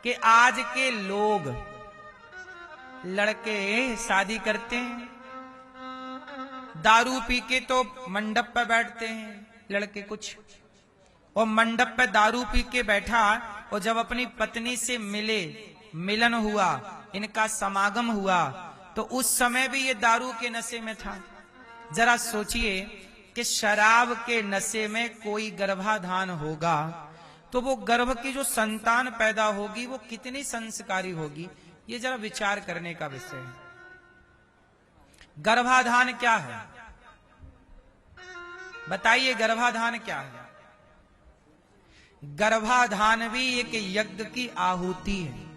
कि आज के लोग लड़के शादी करते हैं, दारू पी के तो मंडप पर बैठते हैं लड़के कुछ, और मंडप पे दारू पी के बैठा और जब अपनी पत्नी से मिलन हुआ, इनका समागम हुआ, तो उस समय भी ये दारू के नशे में था। जरा सोचिए कि शराब के नशे में कोई गर्भाधान होगा तो वो गर्भ की जो संतान पैदा होगी वो कितनी संस्कारी होगी, ये जरा विचार करने का विषय है। गर्भाधान क्या है बताइए, गर्भाधान क्या है? गर्भाधान भी एक यज्ञ की आहुति है।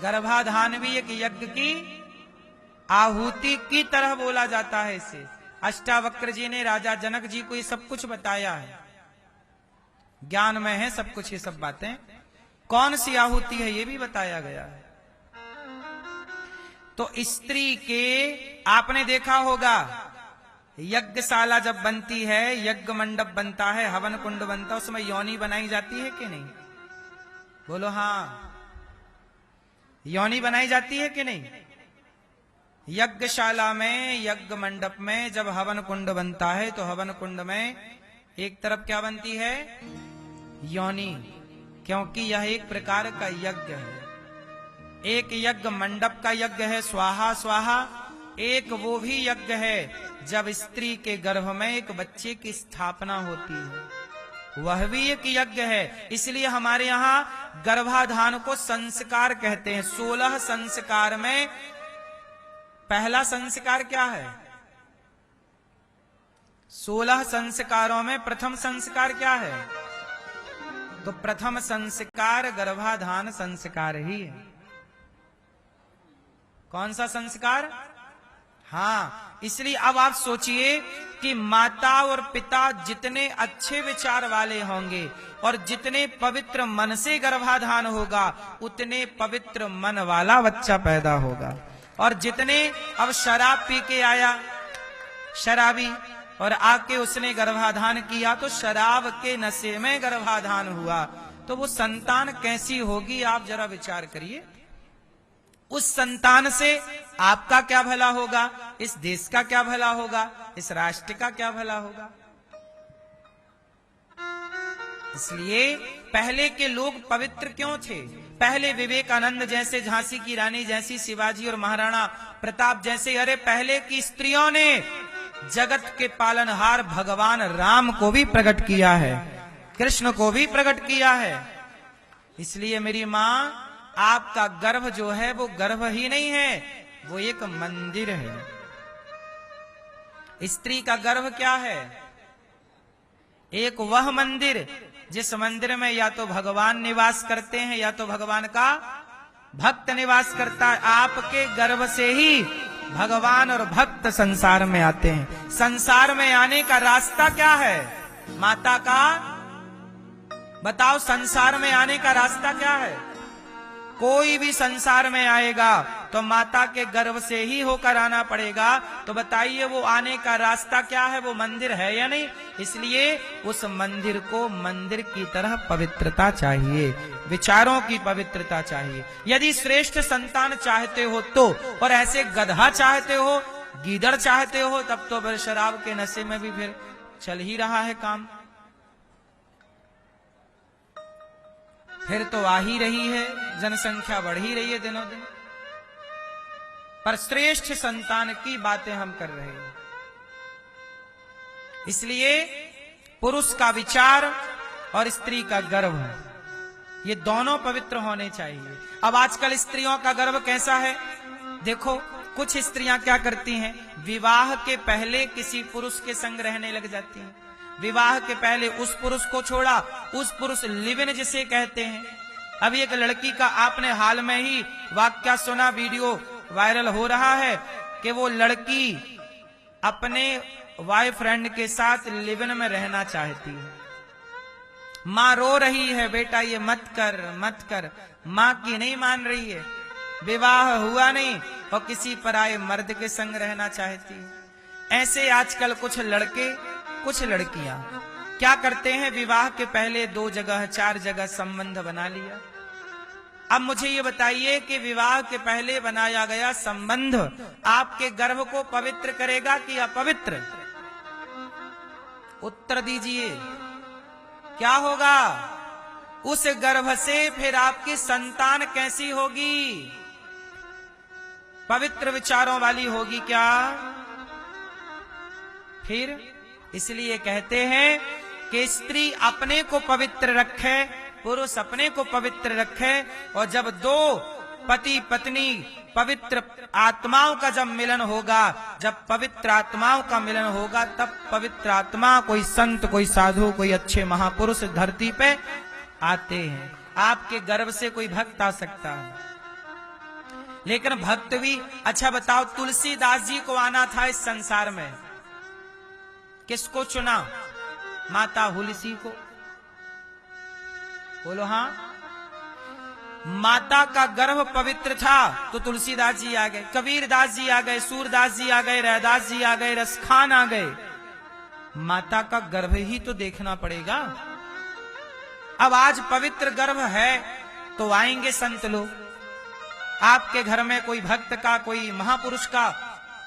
गर्भाधान भी एक यज्ञ की आहुति की तरह बोला जाता है इसे। अष्टावक्र जी ने राजा जनक जी को ये सब कुछ बताया है, ज्ञान में है सब कुछ ये सब बातें। कौन सी आहुति है ये भी बताया गया है। तो स्त्री के आपने देखा होगा, यज्ञशाला जब बनती है, यज्ञ मंडप बनता है, हवन कुंड बनता है, उसमें योनि बनाई जाती है कि नहीं? बोलो हाँ, योनि बनाई जाती है कि नहीं? यज्ञशाला में, यज्ञ मंडप में जब हवन कुंड बनता है तो हवन कुंड में एक तरफ क्या बनती है? योनि, क्योंकि यह एक प्रकार का यज्ञ है। एक यज्ञ मंडप का यज्ञ है स्वाहा स्वाहा, एक वो भी यज्ञ है जब स्त्री के गर्भ में एक बच्चे की स्थापना होती है, वह भी एक यज्ञ है। इसलिए हमारे यहाँ गर्भाधान को संस्कार कहते हैं। 16 संस्कार में पहला संस्कार क्या है? 16 संस्कारों में प्रथम संस्कार क्या है? तो प्रथम संस्कार गर्भाधान संस्कार ही है। कौन सा संस्कार? हाँ, इसलिए अब आप सोचिए कि माता और पिता जितने अच्छे विचार वाले होंगे और जितने पवित्र मन से गर्भाधान होगा, उतने पवित्र मन वाला बच्चा पैदा होगा। और जितने, अब शराब पी के आया शराबी और आके उसने गर्भाधान किया, तो शराब के नशे में गर्भाधान हुआ, तो वो संतान कैसी होगी आप जरा विचार करिए। उस संतान से आपका क्या भला होगा, इस देश का क्या भला होगा, इस राष्ट्र का क्या भला होगा। इसलिए पहले के लोग पवित्र क्यों थे? पहले विवेकानंद जैसे, झांसी की रानी जैसी, शिवाजी और महाराणा प्रताप जैसे, अरे पहले की स्त्रियों ने जगत के पालनहार भगवान राम को भी प्रकट किया है, कृष्ण को भी प्रकट किया है। इसलिए मेरी मां, आपका गर्भ जो है वो गर्भ ही नहीं है, वो एक मंदिर है। स्त्री का गर्भ क्या है? एक वह मंदिर जिस मंदिर में या तो भगवान निवास करते हैं या तो भगवान का भक्त निवास करता है। आपके गर्भ से ही भगवान और भक्त संसार में आते हैं। संसार में आने का रास्ता क्या है माता का? बताओ, संसार में आने का रास्ता क्या है? कोई भी संसार में आएगा तो माता के गर्भ से ही होकर आना पड़ेगा। तो बताइए वो आने का रास्ता क्या है? वो मंदिर है या नहीं? इसलिए उस मंदिर को मंदिर की तरह पवित्रता चाहिए, विचारों की पवित्रता चाहिए। यदि श्रेष्ठ संतान चाहते हो तो, और ऐसे गधा चाहते हो, गीदड़ चाहते हो, तब तो फिर शराब के नशे में भी फिर चल ही रहा है काम, फिर तो आ ही रही है, जनसंख्या बढ़ ही रही है दिनों दिन। पर श्रेष्ठ संतान की बातें हम कर रहे हैं। इसलिए पुरुष का विचार और स्त्री का गर्भ, ये दोनों पवित्र होने चाहिए। अब आजकल स्त्रियों का गर्भ कैसा है देखो। कुछ स्त्रियां क्या करती हैं, विवाह के पहले किसी पुरुष के संग रहने लग जाती हैं। विवाह के पहले उस पुरुष को छोड़ा, उस पुरुष लिव इन जिसे कहते हैं। अभी एक लड़की का आपने हाल में ही वाक्या सुना, वीडियो वायरल हो रहा है कि वो लड़की अपने बॉयफ्रेंड के साथ लिव इन में रहना चाहती है। माँ रो रही है, बेटा ये मत कर मत कर। माँ की नहीं मान रही है, विवाह हुआ नहीं और किसी पराये मर्द के संग रहना चाहती है। ऐसे आजकल कुछ लड़के, कुछ लड़कियां क्या करते हैं, विवाह के पहले 2 जगह 4 जगह संबंध बना लिया। अब मुझे ये बताइए कि विवाह के पहले बनाया गया संबंध आपके गर्भ को पवित्र करेगा कि अपवित्र? उत्तर दीजिए, क्या होगा? उस गर्भ से फिर आपकी संतान कैसी होगी? पवित्र विचारों वाली होगी क्या? फिर इसलिए कहते हैं कि स्त्री अपने को पवित्र रखे, पुरुष अपने को पवित्र रखे, और जब 2 पति पत्नी पवित्र आत्माओं का जब मिलन होगा, जब पवित्र आत्माओं का मिलन होगा, तब पवित्र आत्मा, कोई संत, कोई साधु, कोई अच्छे महापुरुष धरती पे आते हैं। आपके गर्भ से कोई भक्त आ सकता है, लेकिन भक्त भी, अच्छा बताओ, तुलसीदास जी को आना था इस संसार में, किसको चुना? माता हुलसी को। बोलो हाँ। माता का गर्भ पवित्र था तो तुलसीदास जी आ गए, कबीरदास जी आ गए, सूरदास जी आ गए, रैदास जी आ गए, रसखान आ गए। माता का गर्भ ही तो देखना पड़ेगा। अब आज पवित्र गर्भ है तो आएंगे संत लोग। आपके घर में कोई भक्त का, कोई महापुरुष का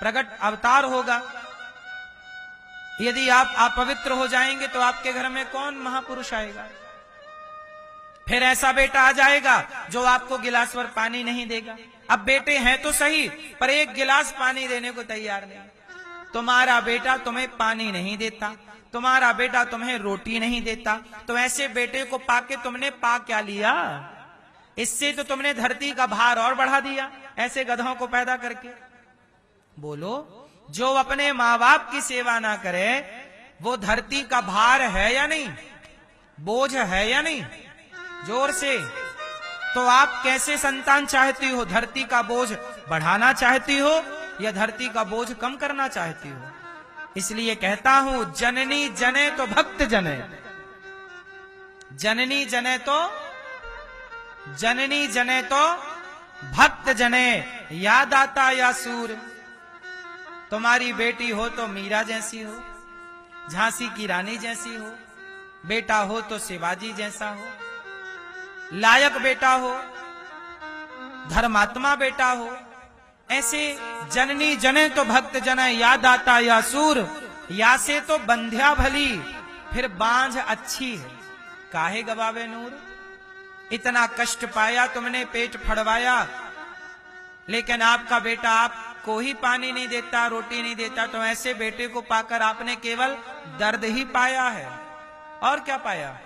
प्रकट अवतार होगा। यदि आप अपवित्र हो जाएंगे तो आपके घर में कौन महापुरुष आएगा? फिर ऐसा बेटा आ जाएगा जो आपको गिलास भर पानी नहीं देगा। अब बेटे हैं तो सही, पर एक गिलास पानी देने को तैयार नहीं। तुम्हारा बेटा तुम्हें पानी नहीं देता, तुम्हारा बेटा तुम्हें रोटी नहीं देता, तो ऐसे बेटे को पाके तुमने पा क्या लिया? इससे तो तुमने धरती का भार और बढ़ा दिया, ऐसे गधों को पैदा करके। बोलो, जो अपने माँ बाप की सेवा ना करे वो धरती का भार है या नहीं? बोझ है या नहीं? जोर से। तो आप कैसे संतान चाहती हो? धरती का बोझ बढ़ाना चाहती हो या धरती का बोझ कम करना चाहती हो? इसलिए कहता हूं, जननी जने तो भक्त जने, जननी जने तो, जननी जने तो भक्त जने, या दाता या सूर। तुम्हारी बेटी हो तो मीरा जैसी हो, झांसी की रानी जैसी हो, बेटा हो तो शिवाजी जैसा हो, लायक बेटा हो, धर्मात्मा बेटा हो। ऐसे जननी जने तो भक्त जने, या दाता या सूर, या से तो बंध्या भली, फिर बांझ अच्छी है, काहे गवावे नूर। इतना कष्ट पाया तुमने, पेट फड़वाया, लेकिन आपका बेटा आपको ही पानी नहीं देता, रोटी नहीं देता, तो ऐसे बेटे को पाकर आपने केवल दर्द ही पाया है। और क्या पाया?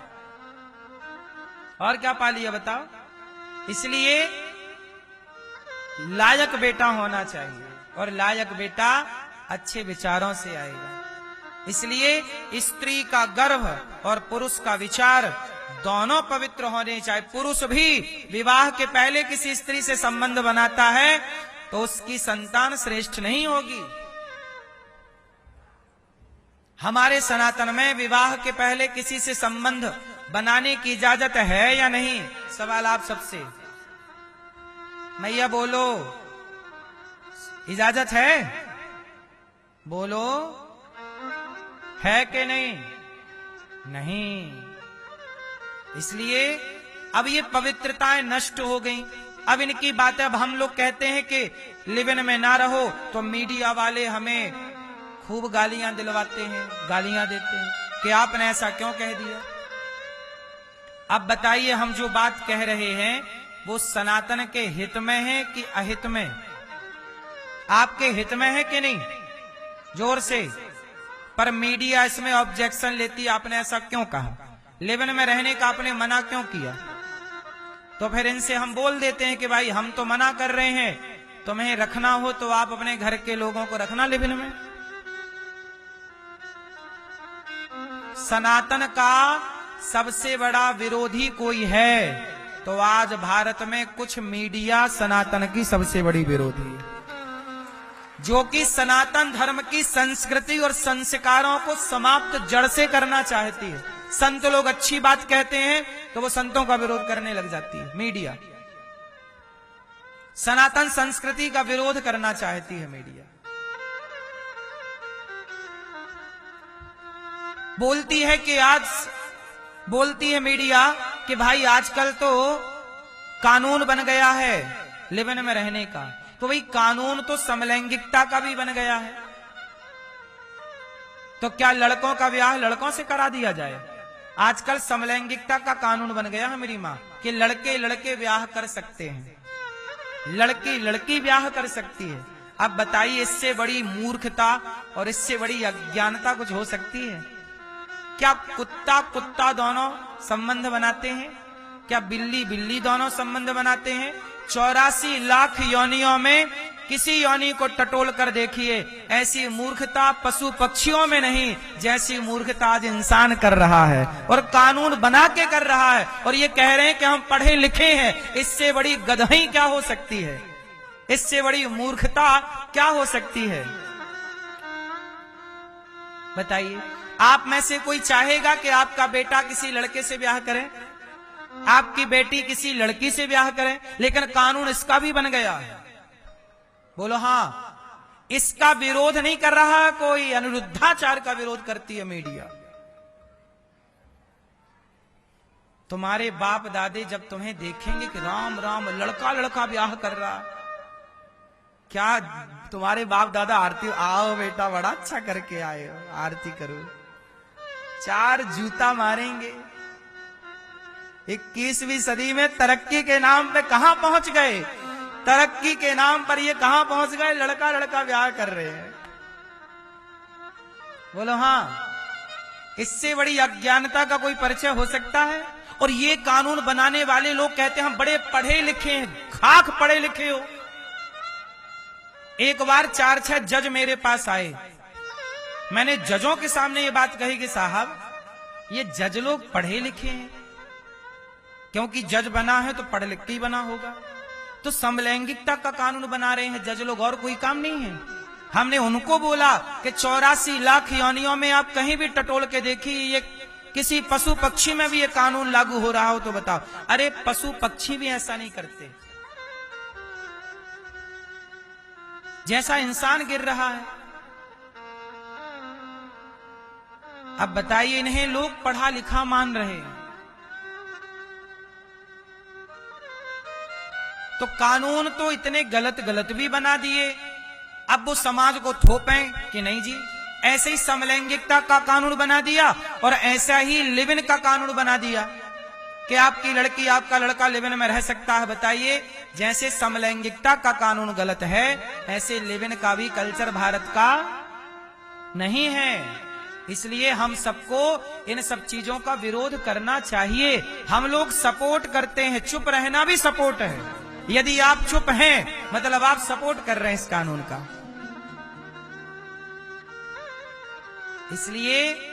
और क्या पा लिया बताओ? इसलिए लायक बेटा होना चाहिए, और लायक बेटा अच्छे विचारों से आएगा। इसलिए स्त्री का गर्भ और पुरुष का विचार दोनों पवित्र होने चाहिए। पुरुष भी विवाह के पहले किसी स्त्री से संबंध बनाता है तो उसकी संतान श्रेष्ठ नहीं होगी। हमारे सनातन में विवाह के पहले किसी से संबंध बनाने की इजाजत है या नहीं? सवाल आप सबसे। मैया बोलो, इजाजत है? बोलो, है कि नहीं? नहीं। इसलिए अब ये पवित्रताएं नष्ट हो गई। अब इनकी बातें, अब हम लोग कहते हैं कि लिव-इन में ना रहो, तो मीडिया वाले हमें खूब गालियां दिलवाते हैं, गालियां देते हैं कि आपने ऐसा क्यों कह दिया। अब बताइए, हम जो बात कह रहे हैं वो सनातन के हित में है कि अहित में? आपके हित में है कि नहीं? जोर से। पर मीडिया इसमें ऑब्जेक्शन लेती, आपने ऐसा क्यों कहा, लिव-इन में रहने का आपने मना क्यों किया? तो फिर इनसे हम बोल देते हैं कि भाई हम तो मना कर रहे हैं, तुम्हें रखना हो तो आप अपने घर के लोगों को रखना लिव-इन में। सनातन का सबसे बड़ा विरोधी कोई है तो आज भारत में कुछ मीडिया सनातन की सबसे बड़ी विरोधी है, जो कि सनातन धर्म की संस्कृति और संस्कारों को समाप्त जड़ से करना चाहती है। संत लोग अच्छी बात कहते हैं तो वो संतों का विरोध करने लग जाती है मीडिया। सनातन संस्कृति का विरोध करना चाहती है मीडिया। बोलती है कि बोलती है मीडिया कि भाई आजकल तो कानून बन गया है लिव इन में रहने का, तो भाई कानून तो समलैंगिकता का भी बन गया है, तो क्या लड़कों का ब्याह लड़कों से करा दिया जाए? आजकल समलैंगिकता का कानून बन गया है मेरी माँ, कि लड़के लड़के ब्याह कर सकते हैं, लड़की लड़की ब्याह कर सकती है। अब बताइए इससे बड़ी मूर्खता और इससे बड़ी अज्ञानता कुछ हो सकती है? क्या कुत्ता कुत्ता दोनों संबंध बनाते हैं? क्या बिल्ली बिल्ली दोनों संबंध बनाते हैं? 84 लाख योनियों में किसी योनि को टटोल कर देखिए, ऐसी मूर्खता पशु पक्षियों में नहीं जैसी मूर्खता आज इंसान कर रहा है, और कानून बना के कर रहा है, और ये कह रहे हैं कि हम पढ़े लिखे हैं। इससे बड़ी गधई क्या हो सकती है? इससे बड़ी मूर्खता क्या हो सकती है? बताइए, आप में से कोई चाहेगा कि आपका बेटा किसी लड़के से ब्याह करे, आपकी बेटी किसी लड़की से ब्याह करे? लेकिन कानून इसका भी बन गया है। बोलो हाँ, इसका विरोध नहीं कर रहा कोई, अनिरुद्धाचार का विरोध करती है मीडिया। तुम्हारे बाप दादे जब तुम्हें देखेंगे कि राम राम लड़का लड़का ब्याह कर रहा, क्या तुम्हारे बाप दादा आरती, आओ बेटा बड़ा अच्छा करके आए हो, आरती करो, 4 जूता मारेंगे। 21वीं सदी में तरक्की के नाम पे कहां पहुंच गए? तरक्की के नाम पर ये कहां पहुंच गए? लड़का लड़का ब्याह कर रहे हैं। बोलो हाँ, इससे बड़ी अज्ञानता का कोई परिचय हो सकता है? और ये कानून बनाने वाले लोग कहते हैं हम बड़े पढ़े लिखे हैं। खाक पढ़े लिखे हो। एक बार 4-6 जज मेरे पास आए, मैंने जजों के सामने ये बात कही कि साहब ये जज लोग पढ़े लिखे हैं, क्योंकि जज बना है तो पढ़ लिख के ही बना होगा, तो समलैंगिकता का कानून बना रहे हैं जज लोग, और कोई काम नहीं है। हमने उनको बोला कि 84 लाख योनियों में आप कहीं भी टटोल के देखिए, ये किसी पशु पक्षी में भी ये कानून लागू हो रहा हो तो बताओ। अरे पशु पक्षी भी ऐसा नहीं करते जैसा इंसान गिर रहा है। अब बताइए, इन्हें लोग पढ़ा लिखा मान रहे हैं, तो कानून तो इतने गलत गलत भी बना दिए, अब वो समाज को थोपें कि नहीं जी ऐसे ही समलैंगिकता का कानून बना दिया, और ऐसा ही लिव इन का कानून बना दिया कि आपकी लड़की आपका लड़का लिव इन में रह सकता है। बताइए, जैसे समलैंगिकता का कानून गलत है, ऐसे लिव इन का भी कल्चर भारत का नहीं है। इसलिए हम सबको इन सब चीजों का विरोध करना चाहिए। हम लोग सपोर्ट करते हैं, चुप रहना भी सपोर्ट है। यदि आप चुप हैं मतलब आप सपोर्ट कर रहे हैं इस कानून का। इसलिए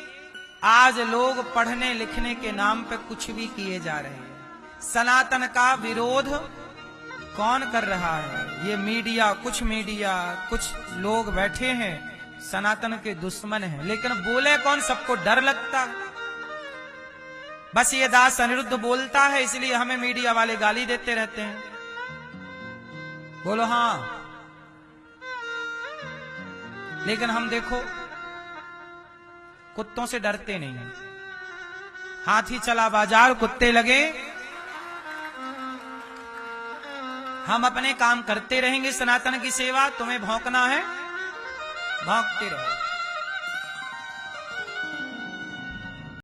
आज लोग पढ़ने लिखने के नाम पे कुछ भी किए जा रहे हैं। सनातन का विरोध कौन कर रहा है? ये मीडिया, कुछ लोग बैठे हैं सनातन के दुश्मन हैं, लेकिन बोले कौन? सबको डर लगता है। बस ये दास अनिरुद्ध बोलता है इसलिए हमें मीडिया वाले गाली देते रहते हैं। बोलो हाँ, लेकिन हम देखो कुत्तों से डरते नहीं हैं। हाथी चला बाजार, कुत्ते लगे, हम अपने काम करते रहेंगे। सनातन की सेवा, तुम्हें भौंकना है भौंकते रहो।